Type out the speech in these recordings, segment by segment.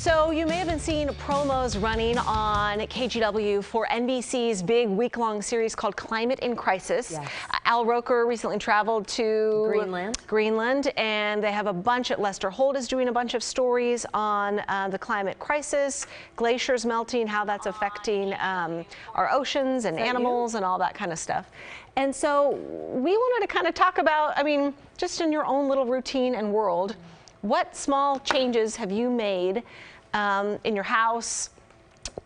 So you may have been seeing promos running on KGW for NBC's big week-long series called Climate in Crisis. Yes. Al Roker recently traveled to Greenland, and they have a bunch at Lester Holt is doing a bunch of stories on the climate crisis, glaciers melting, how that's affecting our oceans and animals and all that kind of stuff. And so we wanted to kind of talk about, I mean, just in your own little routine and world, what small changes have you made in your house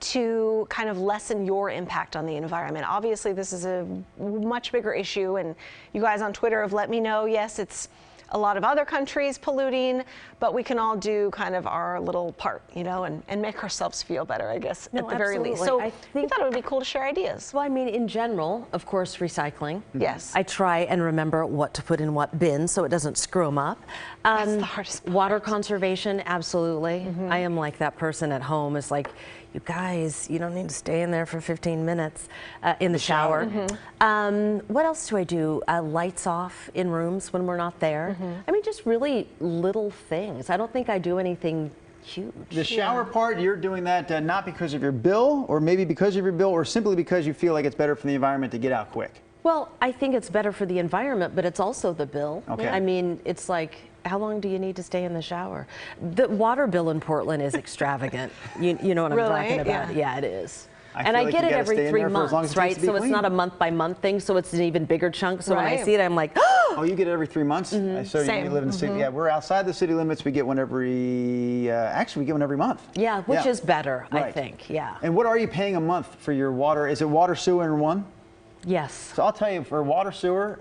to kind of lessen your impact on the environment? Obviously, this is a much bigger issue, and you guys on Twitter have let me know, yes, it's a lot of other countries polluting, but we can all do kind of our little part, you know, and make ourselves feel better, I guess, at the very least. So I thought it would be cool to share ideas. Well, I mean, in general, of course, recycling. Yes. I try and remember what to put in what bin so it doesn't screw them up. That's the hardest part. Water conservation, absolutely. I am like that person at home. It's like, you guys, you don't need to stay in there for 15 minutes in the shower. What else do I do? Lights off in rooms when we're not there. I mean, just really little things. I don't think I do anything huge. The shower part, you're doing that not because of your bill, or maybe because of your bill, or simply because you feel like it's better for the environment to get out quick? Well, I think it's better for the environment, but it's also the bill. Okay. I mean, it's like, how long do you need to stay in the shower? The water bill in Portland is extravagant. You know what I'm talking about? Yeah, it is. And I get it every 3 months, right? So it's not a month by month thing, so it's an even bigger chunk. So when I see it, I'm like, oh, you get it every 3 months? So you live in the city. Yeah, we're outside the city limits. We get one every, actually, we get one every month. Yeah, which is better, I think. Yeah. And what are you paying a month for your water? Is it water, sewer in one? Yes. So I'll tell you, for water, sewer,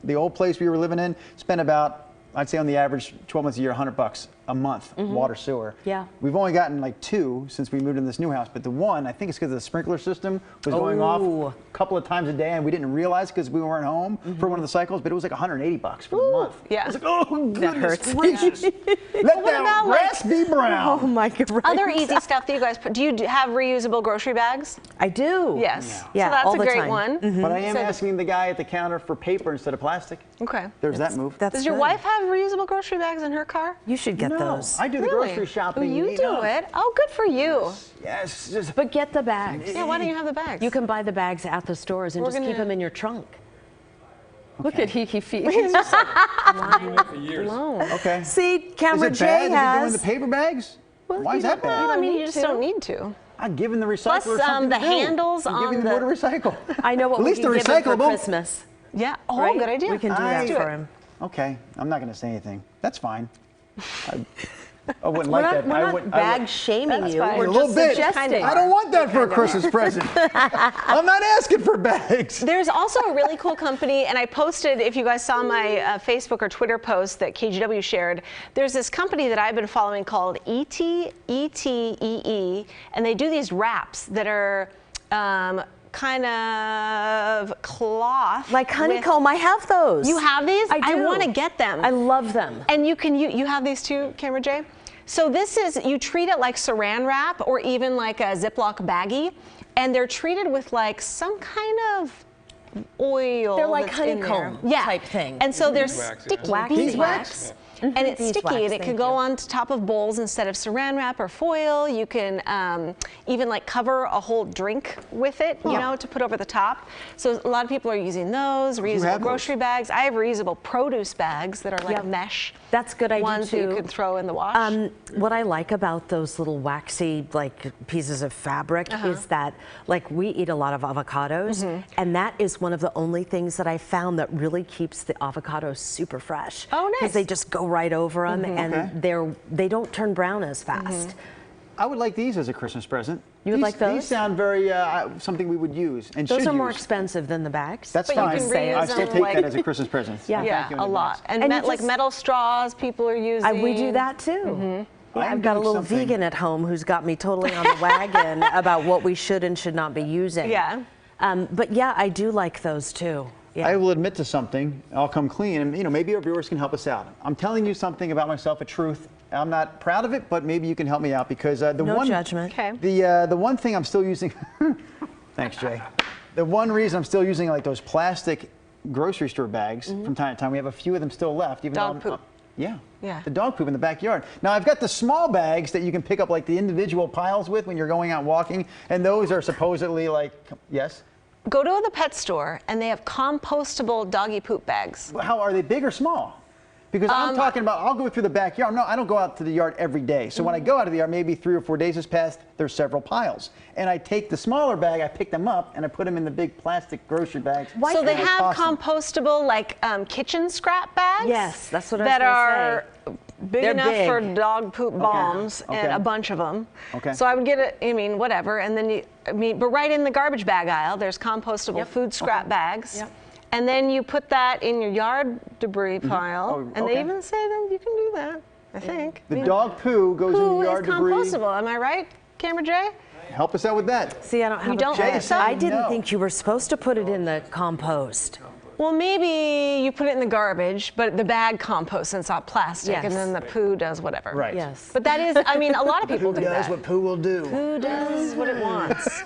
the old place we were living in spent about, I'd say on the average, 12 months a year, $100 a month, water, sewer. Yeah. We've only gotten like 2 since we moved in this new house, but the one, I think it's because the sprinkler system was going off a couple of times a day, and we didn't realize because we weren't home for one of the cycles, but it was like $180 for the month. Yeah. I was like, oh, that hurts. Gracious. Let that grass be brown. Oh my God. Other easy stuff that you guys put. Do you have reusable grocery bags? I do. Yes. Yeah, so that's all a the great time. one. But I am asking the guy at the counter for paper instead of plastic. Okay. There's that move. Does your wife have reusable grocery bags in her car? You should get those. I do the grocery shopping. Oh, you do it? Oh, good for you. Yes. Just, but get the bags. Yeah, why don't you have the bags? You can buy the bags at the stores and just keep them in your trunk. Okay. Look at he feet. He's just okay. See, Camera Is it J bad has. to be doing the paper bags? Well, why is that bad? Well, I mean, you just don't need to. I've given the recycler Plus, something the to do. handles I'm on giving the... more to recycle. I know what At we least can they're give him for recyclable. Christmas. Yeah. Oh, right? good idea. We can do that for him. Okay. I'm not going to say anything. That's fine. I wouldn't We're like not, that. we're not bag shaming you. fine. We're a little just bit. suggesting. I don't want that for a Christmas present. I'm not asking for bags. There's also a really cool company, and I posted, if you guys saw my Facebook or Twitter post that KGW shared, there's this company that I've been following called ETEE, and they do these wraps that are kind of cloth. Like honeycomb, I have those. You have these? I do. I want to get them. I love them. And you have these too, Camera J? So this is, you treat it like saran wrap or even like a Ziploc baggie, and they're treated with like some kind of oil. They're like that's in honeycomb there. type thing. And so they're sticky, beeswax. And it's sticky, and it can go on top of bowls instead of saran wrap or foil. You can even like cover a whole drink with it, you know, to put over the top. So a lot of people are using those, reusable grocery bags. I have reusable produce bags that are like mesh. That's good idea ones too. that you can throw in the wash. What I like about those little waxy like pieces of fabric is that like we eat a lot of avocados, and that is one of the only things that I found that really keeps the avocados super fresh. Oh, nice. Because they just go right over them, and they don't turn brown as fast. I would like these as a Christmas present. You would like those? These sound very something we would use and Those should are more use. expensive than the bags. That's But you fine. can reuse I still them, take like- that as a Christmas present. Yeah. Yeah, Thank you in a lot. advance. And, And like metal straws people are using. We do that too. Yeah, I'm I've got a doing little something. vegan at home who's got me totally on the wagon about what we should and should not be using. Yeah. But yeah, I do like those too. Yeah. I will admit to something. I'll come clean, and maybe our viewers can help us out. I'm telling you something about myself, a truth. I'm not proud of it, but maybe you can help me out because no judgment. Okay. The one thing I'm still using. Thanks, Jay. The one reason I'm still using like those plastic grocery store bags from time to time. We have a few of them still left. Even Dog though poop. Yeah. Yeah. The dog poop in the backyard. Now, I've got the small bags that you can pick up like the individual piles with when you're going out walking, and those are supposedly like, yes? Go to the pet store, and they have compostable doggy poop bags. How are they, big or small? Because I'm talking about, I'll go through the backyard. No, I don't go out to the yard every day. So when I go out of the yard, maybe 3 or 4 days has passed, there's several piles. And I take the smaller bag, I pick them up, and I put them in the big plastic grocery bags. So they have toss them. compostable, like kitchen scrap bags. Yes, that's what I was that gonna are big They're enough big. for dog poop bombs, and Okay. a bunch of them. Okay. So I would get it. I mean, whatever, and then but right in the garbage bag aisle, there's compostable food scrap bags. Yep. And then you put that in your yard debris pile, Oh, and okay. they even say that you can do that. I think. The dog poo goes in Poo the is yard debris. compostable. Am I right, Camera Jay? Help us out with that. See, I don't have You don't a think pet. so? I didn't No. think you were supposed to put it in the compost. Well, maybe you put it in the garbage, but the bag composts and it's not plastic, Yes. and then the poo does whatever. Right. Yes. But that is, I mean, a lot of people do that. what poo will do. Poo does what it wants.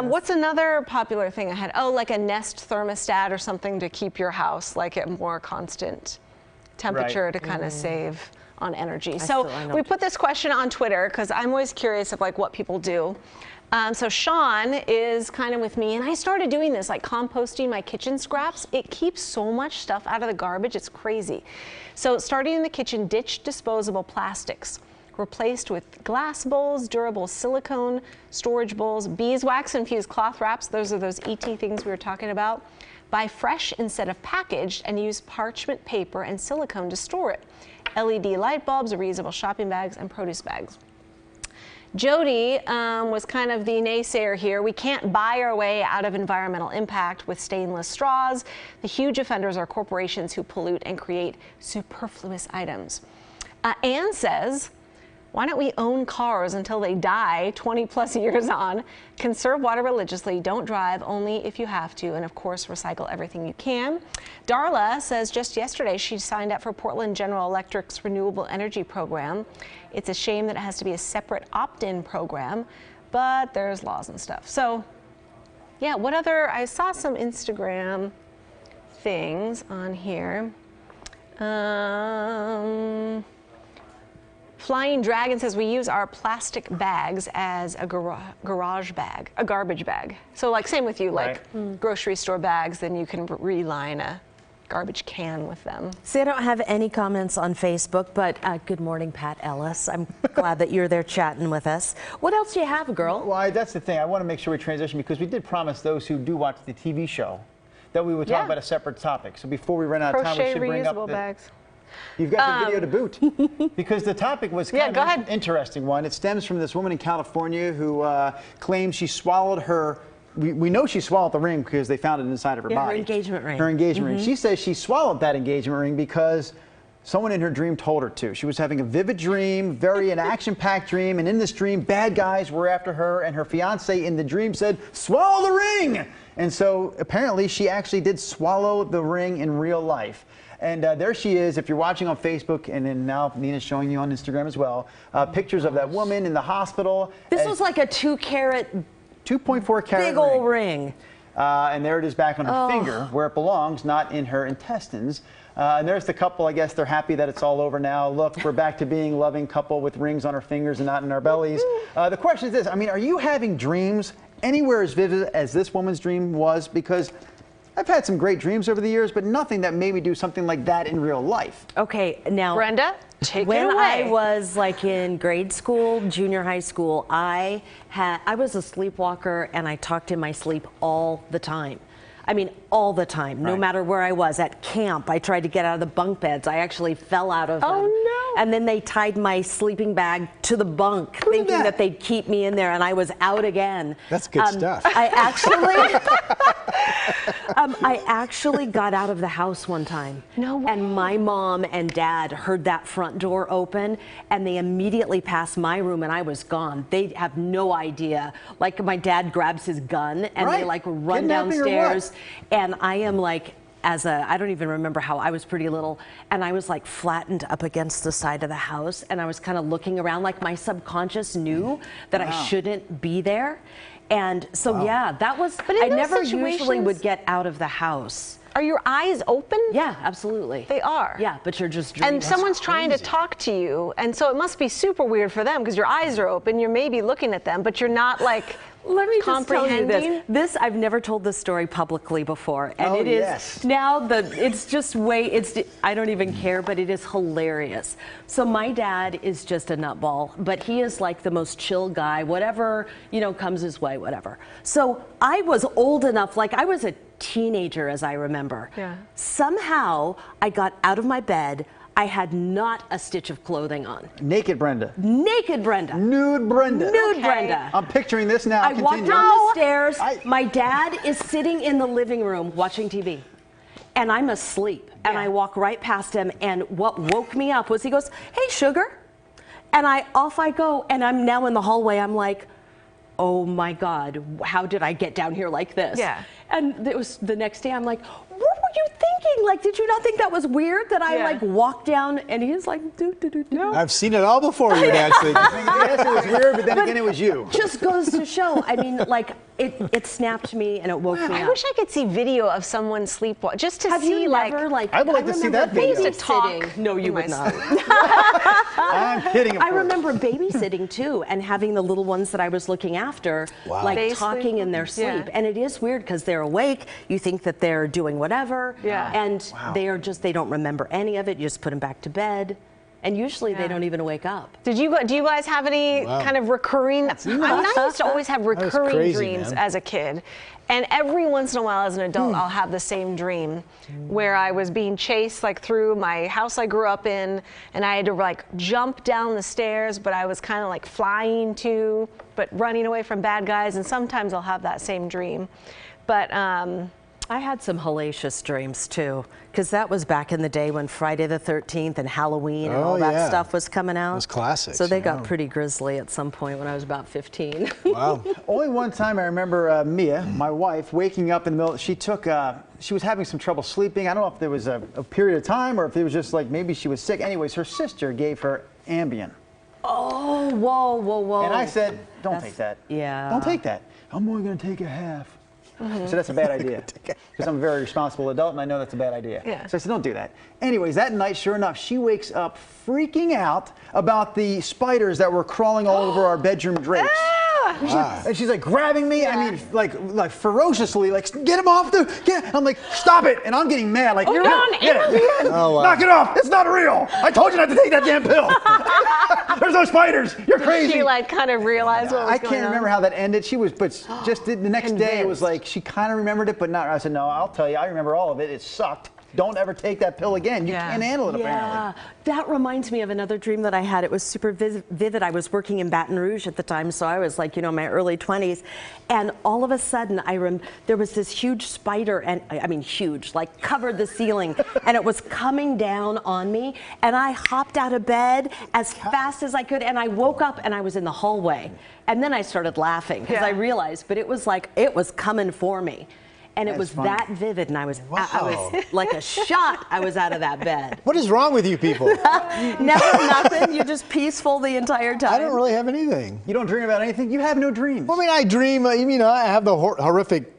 What's another popular thing I had? Oh, like a Nest thermostat or something to keep your house like at more constant temperature to kind of save on energy. So I know. we put this question on Twitter because I'm always curious of like what people do. So Sean is kind of with me, and I started doing this, like composting my kitchen scraps. It keeps so much stuff out of the garbage, it's crazy. So starting in the kitchen, ditch disposable plastics. Replaced with glass bowls, durable silicone storage bowls, beeswax infused cloth wraps. Those are those ET things we were talking about. Buy fresh instead of packaged, and use parchment paper and silicone to store it. LED light bulbs, reusable shopping bags, and produce bags. Jody was kind of the naysayer here. We can't buy our way out of environmental impact with stainless straws. The huge offenders are corporations who pollute and create superfluous items. Anne says, why don't we own cars until they die 20 plus years on? Conserve water religiously, don't drive only if you have to, and of course recycle everything you can. Darla says just yesterday she signed up for Portland General Electric's renewable energy program. It's a shame that it has to be a separate opt-in program, but there's laws and stuff. So yeah, what other, I saw some Instagram things on here. Flying Dragon says we use our plastic bags as a garage bag, a garbage bag. So like same with you, like grocery store bags, then you can reline a garbage can with them. See, I don't have any comments on Facebook, but good morning, Pat Ellis. I'm glad that you're there chatting with us. What else do you have, girl? Well, that's the thing. I want to make sure we transition because we did promise those who do watch the TV show that we would talk about a separate topic. So before we run out of time, we Crochet should bring up reusable the, bags. You've got the video to boot because the topic was kind of an interesting one. It stems from this woman in California who claims she swallowed her. We know she swallowed the ring because they found it inside of her body. Her engagement ring. Her engagement ring. She says she swallowed that engagement ring because someone in her dream told her to. She was having a vivid dream, an action-packed dream, and in this dream, bad guys were after her, and her fiance in the dream said, "Swallow the ring!" And so apparently she actually did swallow the ring in real life. And there she is, if you're watching on Facebook, and then now Nina's showing you on Instagram as well, pictures of that woman in the hospital. This was like a 2-carat 2.4 carat big old ring. And there it is back on her finger, where it belongs, not in her intestines. And there's the couple. I guess they're happy that it's all over now. Look, we're back to being a loving couple with rings on our fingers and not in our bellies. The question is this. I mean, are you having dreams anywhere as vivid as this woman's dream was? Because I've had some great dreams over the years, but nothing that made me do something like that in real life. Okay, now Brenda, take it when away. I was like in grade school, junior high school, I was a sleepwalker and I talked in my sleep all the time. I mean, all the time, no matter where I was. At camp, I tried to get out of the bunk beds. I actually fell out of them. Oh, no. And then they tied my sleeping bag to the bunk, thinking that they'd keep me in there, and I was out again. That's good stuff. I actually got out of the house one time. No way. And my mom and dad heard that front door open, and they immediately passed my room, and I was gone. They have no idea. Like, my dad grabs his gun, and they like run Kidnapping or what? downstairs, and I am like, I don't even remember how, I was pretty little, and I was like flattened up against the side of the house, and I was kind of looking around, like my subconscious knew that I shouldn't be there. And so, yeah, that was, But in I those never usually situations- would get out of the house. are your eyes open? Yeah, absolutely. They are. Yeah, but you're just dreaming. And someone's trying to talk to you, and so it must be super weird for them because your eyes are open. You're maybe looking at them, but you're not like. Let me just tell you comprehending. this. I've never told this story publicly before, and Oh, it is yes. now it's just I don't even care, but it is hilarious. So my dad is just a nutball, but he is like the most chill guy. Whatever comes his way, whatever. So I was old enough, like I was a teenager, as I remember. Yeah. Somehow I got out of my bed. I had not a stitch of clothing on. Naked Brenda. Naked Brenda. Nude Brenda. Nude Okay. Brenda. I'm picturing this now. I walked Continue. down the stairs. I- My dad is sitting in the living room watching TV. And I'm asleep. And I walk right past him. And what woke me up was he goes, "Hey, sugar." And off I go. And I'm now in the hallway. I'm like, oh my God, how did I get down here like this? Yeah. And it was the next day, I'm like, what were you thinking? Like, did you not think that was weird that I like walked down and he's like, do. I've seen it all before, your dad sleeping. Yes, it was weird, but then again, it was you. Just goes to show. I mean, like, it snapped me and it woke me I up. wish I could see video of someone sleepwalk just to Have see you never, I would like to see remember that video. babysitting. No, you would not. I'm kidding. Of I course. remember babysitting too, and having the little ones that I was looking after, like They talking sleep? in their sleep. Yeah. And it is weird because they're awake. You think that they're doing whatever, Yeah. and they don't remember any of it. You just put them back to bed, and usually they don't even wake up. do you guys have any kind of recurring? I mean, I used to always have recurring crazy, dreams man. as a kid, and every once in a while as an adult, I'll have the same dream where I was being chased like through my house I grew up in, and I had to like jump down the stairs, but I was kind of like flying too, but running away from bad guys. And sometimes I'll have that same dream, but. I had some hellacious dreams too, because that was back in the day when Friday the 13th and Halloween and all that stuff was coming out. Those classics, So they yeah. got pretty grisly at some point when I was about 15. Wow. Only one time I remember Mia, my wife, waking up in the middle. She was having some trouble sleeping. I don't know if there was a period of time or if it was just like maybe she was sick. Anyways, her sister gave her Ambien. Oh, whoa. And I said, don't take that. Yeah. Don't take that. I'm only going to take a half. So that's a bad idea. Because I'm a very responsible adult and I know that's a bad idea. Yeah. So I said, don't do that. Anyways, that night, sure enough, she wakes up freaking out about the spiders that were crawling all over our bedroom drapes. And she's like grabbing me, I mean, like ferociously, like, get him off I'm like, stop it. And I'm getting mad, like, you're on Ambien. Oh, wow. Knock it off. It's not real. I told you not to take that damn pill. There's no spiders. You're crazy. She like kind of realized what was I going can't on. remember how that ended. She was, but just the next day it was Convinced. like she kind of remembered it, but not. I said, no, I'll tell you, I remember all of it. It sucked. Don't ever take that pill again. You Yeah. can't handle it, apparently. Yeah, that reminds me of another dream that I had. It was super vivid. I was working in Baton Rouge at the time, so I was like, in my early 20s. And all of a sudden, there was this huge spider, and I mean huge, like covered the ceiling, and it was coming down on me. And I hopped out of bed as fast as I could, and I woke up and I was in the hallway. And then I started laughing because I realized, but it was like, it was coming for me. And it That's was funny. that vivid, and I was Wow. like a shot. I was out of that bed. What is wrong with you people? Never nothing. You're just peaceful the entire time. I don't really have anything. You don't dream about anything? You have no dreams. Well, I mean, I dream, I have the horrific,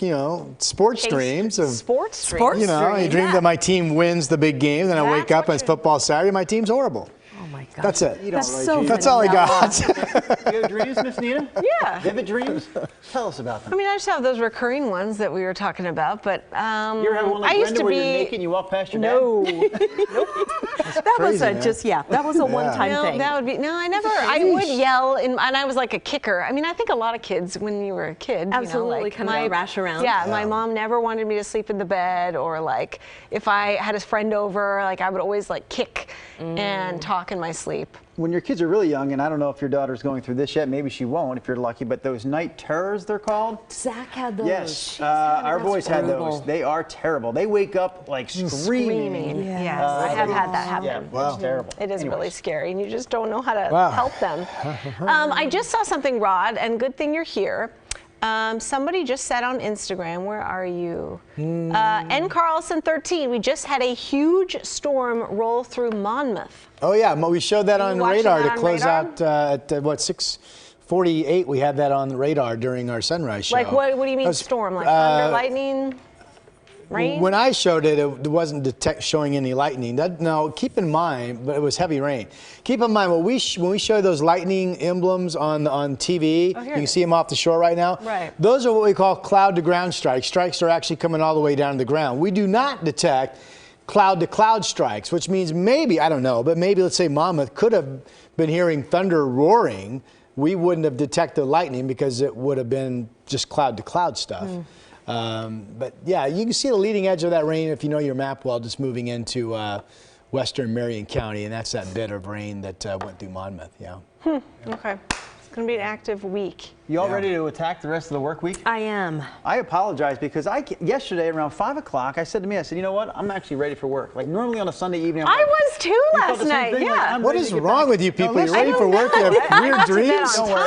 sports dreams of, Sports dreams. Sports I dream, dream yeah. that my team wins the big game, then I wake up and it's football Saturday, my team's horrible. Oh my God. That's it. You don't That's really so dream. That's all I got. You have dreams, Miss Nina? Yeah. Vivid dreams? Tell us about I them. mean, I just have those recurring ones that we were talking about, but You ever have one like I used Brenda to where be. you're naked and you walk past your dad? No. That was crazy, man. that was a one-time No, thing. that would be no. I would yell, and I was like a kicker. I mean, I think a lot of kids, when you were a kid, Absolutely, kind of rash around. Yeah, my mom never wanted me to sleep in the bed, or like if I had a friend over, like I would always like kick and talk in my sleep. When your kids are really young, and I don't know if your daughter's going through this yet, maybe she won't if you're lucky, but those night terrors, they're called? Zach had those. Yes, our boys had those. They are terrible. They wake up like screaming. Yes, I have had that happen. Yeah, Wow. it's terrible. It is really Anyways. scary, and you just don't know how to Wow. help them. I just saw something, Rod, and good thing you're here. Somebody just said on Instagram, where are you? N. Carlson 13, we just had a huge storm roll through Monmouth. Oh, yeah, we showed that You on watching radar that to on close radar? out at, 6:48, we had that on the radar during our sunrise show. Like, what do you mean That was, storm? Like thunder, lightning? rain? When I showed it, it wasn't showing any lightning. No, keep in mind, but it was heavy rain. Keep in mind, when we show those lightning emblems on TV, you can see them off the shore right now. Right. Those are what we call cloud-to-ground strikes. Strikes are actually coming all the way down to the ground. We do not detect cloud-to-cloud strikes, which means maybe, I don't know, but maybe let's say Monmouth could have been hearing thunder roaring. We wouldn't have detected lightning because it would have been just cloud-to-cloud stuff. But yeah, you can see the leading edge of that rain if you know your map well, just moving into western Marion County, and that's that bit of rain that went through Monmouth. Yeah. Okay. It's going to be an active week. You all ready to attack the rest of the work week? I am. I apologize because yesterday around 5 o'clock, I said to me, I said, you know what? I'm actually ready for work. Like normally on a Sunday evening. I was too You felt last the same night. thing? Like, Yeah. I'm What ready is to get wrong back. with you people? No, You're listen, ready for work? You have weird got to bed dreams? on Don't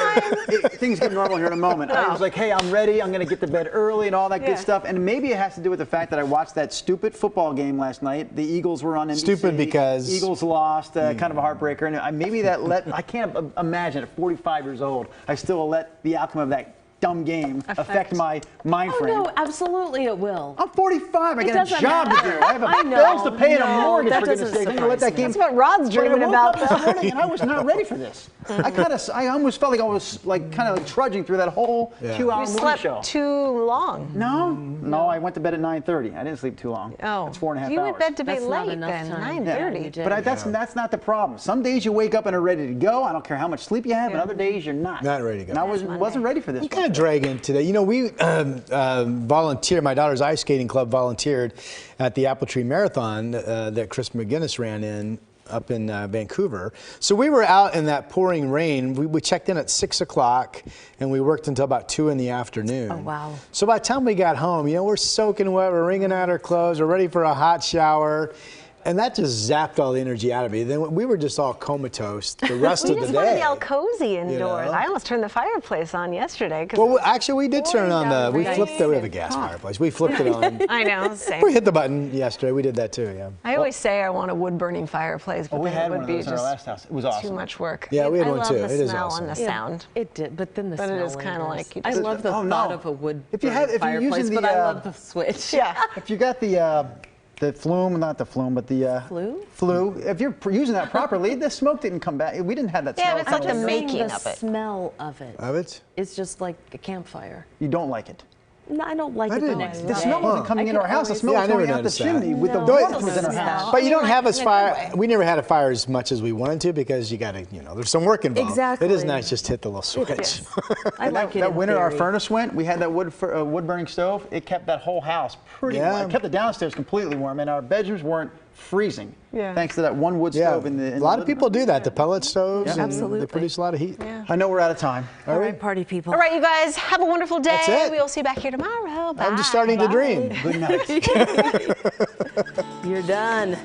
worry. Things get normal here in a moment. I was like, hey, I'm ready. I'm going to get to bed early and all that good stuff. And maybe it has to do with the fact that I watched that stupid football game last night. The Eagles were on NBC. Stupid because? Eagles lost, kind of a heartbreaker. And maybe that I can't imagine at 45 years old, I still let the outcome of that dumb game affect my mind frame. Oh, no, absolutely it will. I'm 45. I got a doesn't job to do. matter. I have I know. bills to pay and a No, mortgage, that for goodness doesn't sake. I'm gonna let that surprise me. game. That's what Rod's dreaming about, But I woke up though. this morning and I was not ready for this. I almost felt like I was like kind of trudging through that whole 2-hour You movie slept show. too long. No, I went to bed at 9:30. I didn't sleep too long. Oh. That's 4.5 hours. You went to bed to be That's not late enough then, time. 9:30. Yeah. But that's not the problem. Some days you wake up and are ready to go. I don't care how much sleep you have, and other days you're not. Not ready to go. And I wasn't ready for this. I'm kind of dragging today. You know, we volunteered, my daughter's ice skating club volunteered at the Apple Tree Marathon that Chris McGinnis ran in up in Vancouver. So we were out in that pouring rain. We checked in at 6 o'clock and we worked until about 2 in the afternoon. Oh, wow. So by the time we got home, you know, we're soaking wet, we're wringing out our clothes, we're ready for a hot shower. And that just zapped all the energy out of me. Then we were just all comatose the rest We of the just day. want to be all cozy indoors. know? I almost turned the fireplace on yesterday. 'Cause Well, actually, we did turn on down we rain flipped we have a gas fireplace. We flipped it on. I know, same. We hit the button yesterday. We did that too, yeah. I always say I want a wood-burning fireplace, but we then it had would one of be those in our just last house. It was awesome. too much work. Yeah, we had I one love too. the It is smell awesome. and the Yeah, sound. It did, but then the But it smell is kinda lingers. like you I just- love the Oh, no. thought of a wood If you're fireplace, using but the, I love the switch. Yeah. If you got the flume, not the flume, but the Flue? Flue. If you're using that properly, the smoke didn't come back. We didn't have that Yeah, smell. but it's come like the in. making the of it. smell of it. Of it? It's just like a campfire. You don't like it. No, I don't like I it the didn't- next The day. smell wasn't coming I into can our house. The always- smell Yeah, was I never coming out the noticed that. chimney with the No, warmth it that was in our doesn't house. smell. But you don't have in as a fire. good way. We never had a fire as much as we wanted to because you got to, you know, there's some work involved. Exactly. It is nice just to hit the little switch. is. I like it That in winter our theory. furnace went, we had that wood burning stove. It kept that whole house pretty Yeah. warm. It kept the downstairs completely warm, and our bedrooms weren't freezing. Yeah. Thanks to that one wood Yeah, stove in the. a lot of people do that. The pellet stoves, and Absolutely. they produce a lot of heat. I know we're out of time. All right, party people. All right, you guys, have a wonderful day. That's it. We'll see you back here tomorrow. Bye. I'm just starting to dream. Good night. You're done.